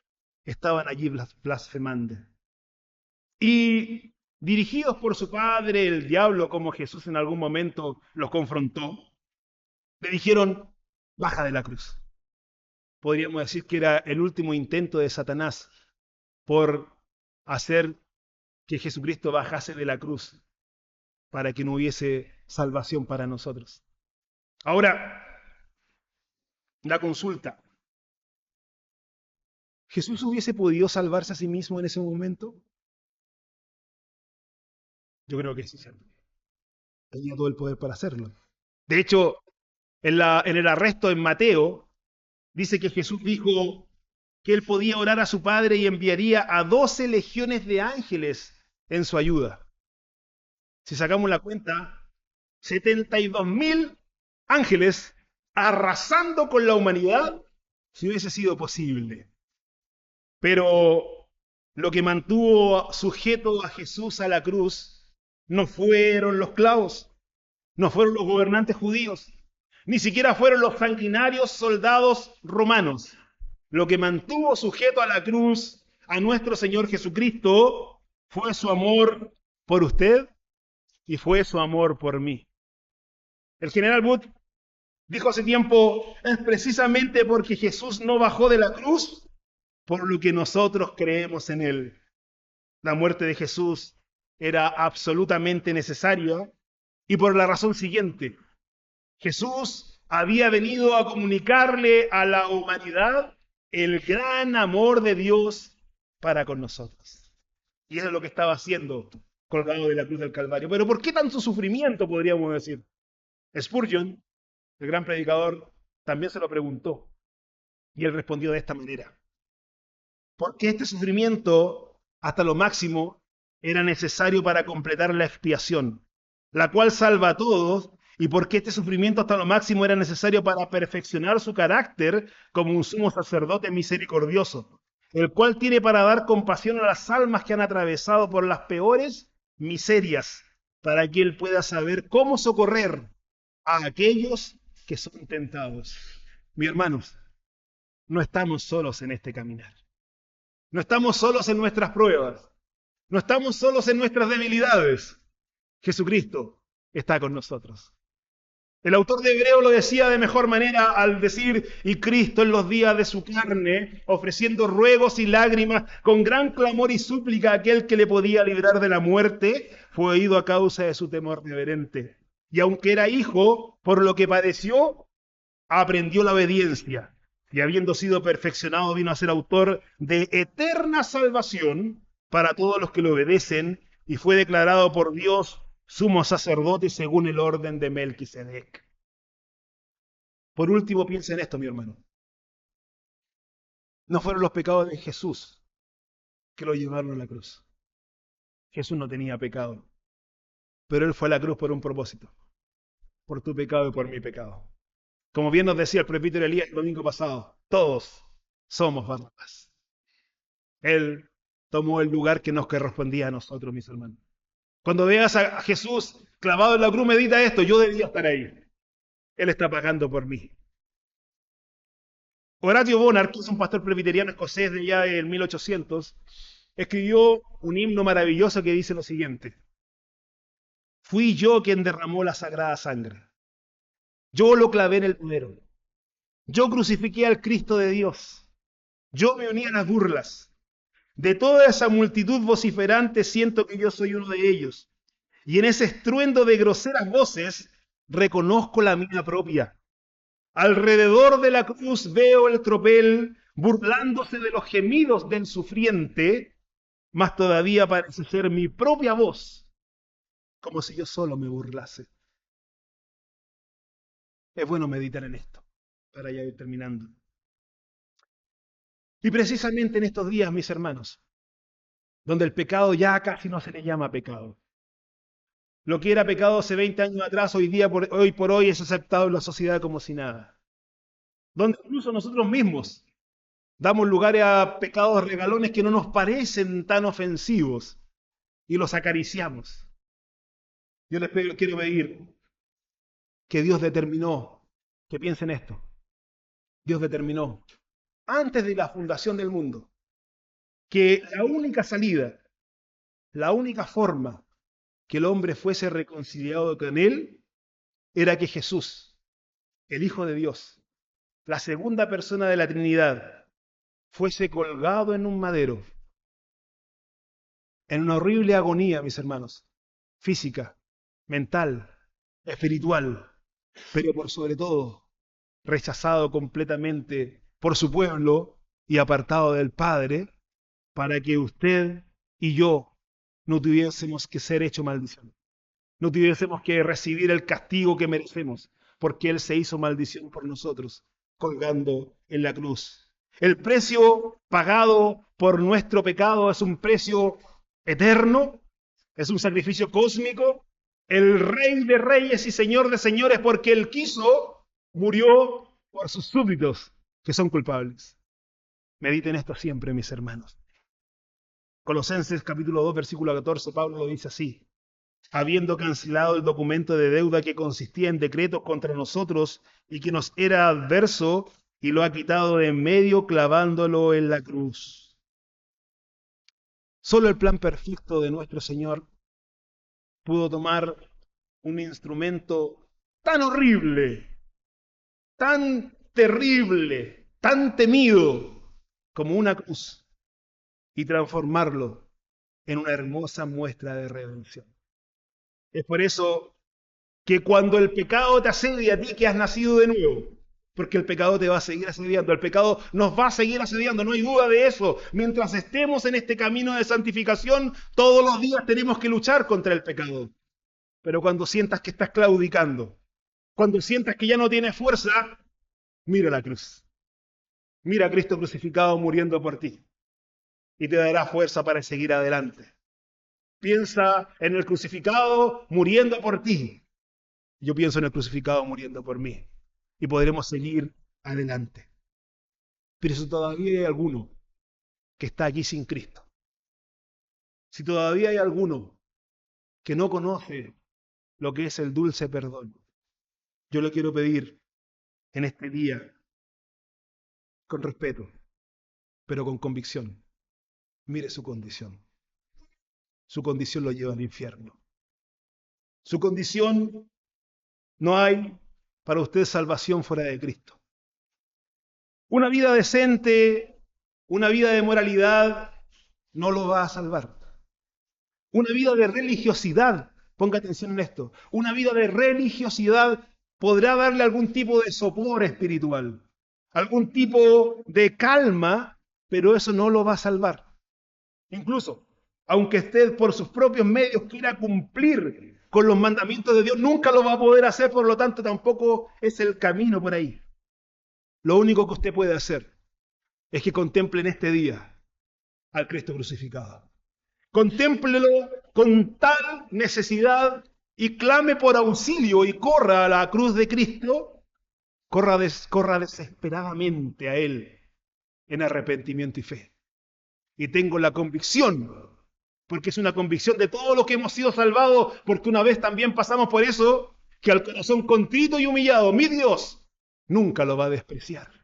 estaban allí blasfemando. Y dirigidos por su padre, el diablo, como Jesús en algún momento los confrontó, le dijeron: baja de la cruz. Podríamos decir que era el último intento de Satanás por hacer que Jesucristo bajase de la cruz para que no hubiese salvación para nosotros. Ahora, la consulta: ¿Jesús hubiese podido salvarse a sí mismo en ese momento? Yo creo que sí, ¿cierto? Tenía todo el poder para hacerlo. De hecho, en el arresto en Mateo, dice que Jesús dijo que él podía orar a su Padre y enviaría a 12 legiones de ángeles en su ayuda. Si sacamos la cuenta, 72.000 ángeles arrasando con la humanidad si hubiese sido posible. Pero lo que mantuvo sujeto a Jesús a la cruz no fueron los clavos, no fueron los gobernantes judíos, ni siquiera fueron los sanguinarios soldados romanos. Lo que mantuvo sujeto a la cruz a nuestro Señor Jesucristo fue su amor por usted y fue su amor por mí. El general Booth dijo hace tiempo: es precisamente porque Jesús no bajó de la cruz por lo que nosotros creemos en él. La muerte de Jesús era absolutamente necesaria y por la razón siguiente: Jesús había venido a comunicarle a la humanidad el gran amor de Dios para con nosotros. Y eso es lo que estaba haciendo colgado de la cruz del Calvario. Pero ¿por qué tanto sufrimiento, podríamos decir? Spurgeon, el gran predicador, también se lo preguntó. Y él respondió de esta manera: porque este sufrimiento, hasta lo máximo, era necesario para completar la expiación, la cual salva a todos, y porque este sufrimiento hasta lo máximo era necesario para perfeccionar su carácter como un sumo sacerdote misericordioso, el cual tiene para dar compasión a las almas que han atravesado por las peores miserias, para que él pueda saber cómo socorrer a aquellos que son tentados. Mis hermanos, no estamos solos en este caminar. No estamos solos en nuestras pruebas. No estamos solos en nuestras debilidades. Jesucristo está con nosotros. El autor de Hebreo lo decía de mejor manera al decir, y Cristo en los días de su carne, ofreciendo ruegos y lágrimas, con gran clamor y súplica a aquel que le podía librar de la muerte, fue oído a causa de su temor reverente. Y aunque era hijo, por lo que padeció, aprendió la obediencia. Y habiendo sido perfeccionado, vino a ser autor de eterna salvación para todos los que le obedecen, y fue declarado por Dios sumo sacerdote según el orden de Melquisedec. Por último, piensa en esto, mi hermano. No fueron los pecados de Jesús que lo llevaron a la cruz. Jesús no tenía pecado, pero Él fue a la cruz por un propósito, por tu pecado y por mi pecado. Como bien nos decía el presbítero Elías el domingo pasado, todos somos Barrabás. Él tomó el lugar que nos correspondía a nosotros, mis hermanos. Cuando veas a Jesús clavado en la cruz, medita esto, yo debía estar ahí. Él está pagando por mí. Horatio Bonner, que es un pastor presbiteriano escocés de ya en 1800, escribió un himno maravilloso que dice lo siguiente. Fui yo quien derramó la sagrada sangre. Yo lo clavé en el madero. Yo crucifiqué al Cristo de Dios. Yo me uní a las burlas. De toda esa multitud vociferante siento que yo soy uno de ellos. Y en ese estruendo de groseras voces reconozco la mía propia. Alrededor de la cruz veo el tropel burlándose de los gemidos del sufriente, mas todavía parece ser mi propia voz, como si yo solo me burlase. Es bueno meditar en esto, para ya ir terminando. Y precisamente en estos días, mis hermanos, donde el pecado ya casi no se le llama pecado. Lo que era pecado hace 20 años atrás, hoy por hoy es aceptado en la sociedad como si nada. Donde incluso nosotros mismos damos lugar a pecados regalones que no nos parecen tan ofensivos y los acariciamos. Yo les quiero pedir que Dios determinó, que piensen esto, Dios determinó antes de la fundación del mundo que la única salida, la única forma que el hombre fuese reconciliado con Él era que Jesús, el Hijo de Dios, la segunda persona de la Trinidad, fuese colgado en un madero, en una horrible agonía, mis hermanos, física, mental, espiritual, pero por sobre todo, rechazado completamente por su pueblo y apartado del Padre, para que usted y yo no tuviésemos que ser hecho maldición, no tuviésemos que recibir el castigo que merecemos, porque Él se hizo maldición por nosotros, colgando en la cruz. El precio pagado por nuestro pecado es un precio eterno, es un sacrificio cósmico. El Rey de Reyes y Señor de Señores, porque Él quiso, murió por sus súbditos, que son culpables. Mediten esto siempre, mis hermanos. Colosenses capítulo 2, versículo 14, Pablo lo dice así. Habiendo cancelado el documento de deuda que consistía en decretos contra nosotros y que nos era adverso, y lo ha quitado de en medio clavándolo en la cruz. Solo el plan perfecto de nuestro Señor pudo tomar un instrumento tan horrible, tan terrible, tan temido como una cruz y transformarlo en una hermosa muestra de redención. Es por eso que cuando el pecado te asedia a ti que has nacido de nuevo, porque el pecado te va a seguir asediando, el pecado nos va a seguir asediando, no hay duda de eso. Mientras estemos en este camino de santificación, todos los días tenemos que luchar contra el pecado. Pero cuando sientas que estás claudicando, cuando sientas que ya no tienes fuerza, mira la cruz. Mira a Cristo crucificado muriendo por ti. Y te dará fuerza para seguir adelante. piensa en el crucificado muriendo por ti. Yo pienso en el crucificado muriendo por mí. Y podremos seguir adelante. Pero si todavía hay alguno que está aquí sin Cristo, si todavía hay alguno que no conoce lo que es el dulce perdón, yo le quiero pedir en este día, con respeto, pero con convicción, mire su condición. Su condición lo lleva al infierno. Su condición, no hay para usted salvación fuera de Cristo. Una vida decente, una vida de moralidad, no lo va a salvar. Una vida de religiosidad, ponga atención en esto, una vida de religiosidad podrá darle algún tipo de sopor espiritual, algún tipo de calma, pero eso no lo va a salvar. Incluso, aunque usted por sus propios medios quiera cumplir con los mandamientos de Dios, nunca lo va a poder hacer, por lo tanto tampoco es el camino por ahí. Lo único que usted puede hacer es que contemple en este día al Cristo crucificado. Contémplelo con tal necesidad y clame por auxilio y corra a la cruz de Cristo, corra desesperadamente a Él en arrepentimiento y fe. Y tengo la convicción, porque es una convicción de todo lo que hemos sido salvados, porque una vez también pasamos por eso, que al corazón contrito y humillado, mi Dios, nunca lo va a despreciar.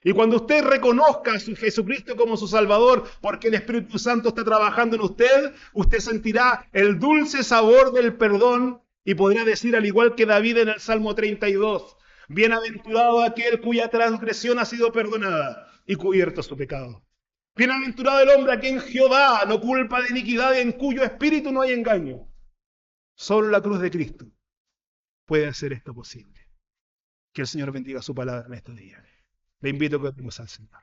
Y cuando usted reconozca a su Jesucristo como su Salvador, porque el Espíritu Santo está trabajando en usted, usted sentirá el dulce sabor del perdón y podrá decir, al igual que David en el Salmo 32, bienaventurado aquel cuya transgresión ha sido perdonada y cubierto su pecado. Bienaventurado el hombre a quien Jehová no culpa de iniquidad y en cuyo espíritu no hay engaño. Solo la cruz de Cristo puede hacer esto posible. Que el Señor bendiga su palabra en este día. Le invito a que oremos al Señor.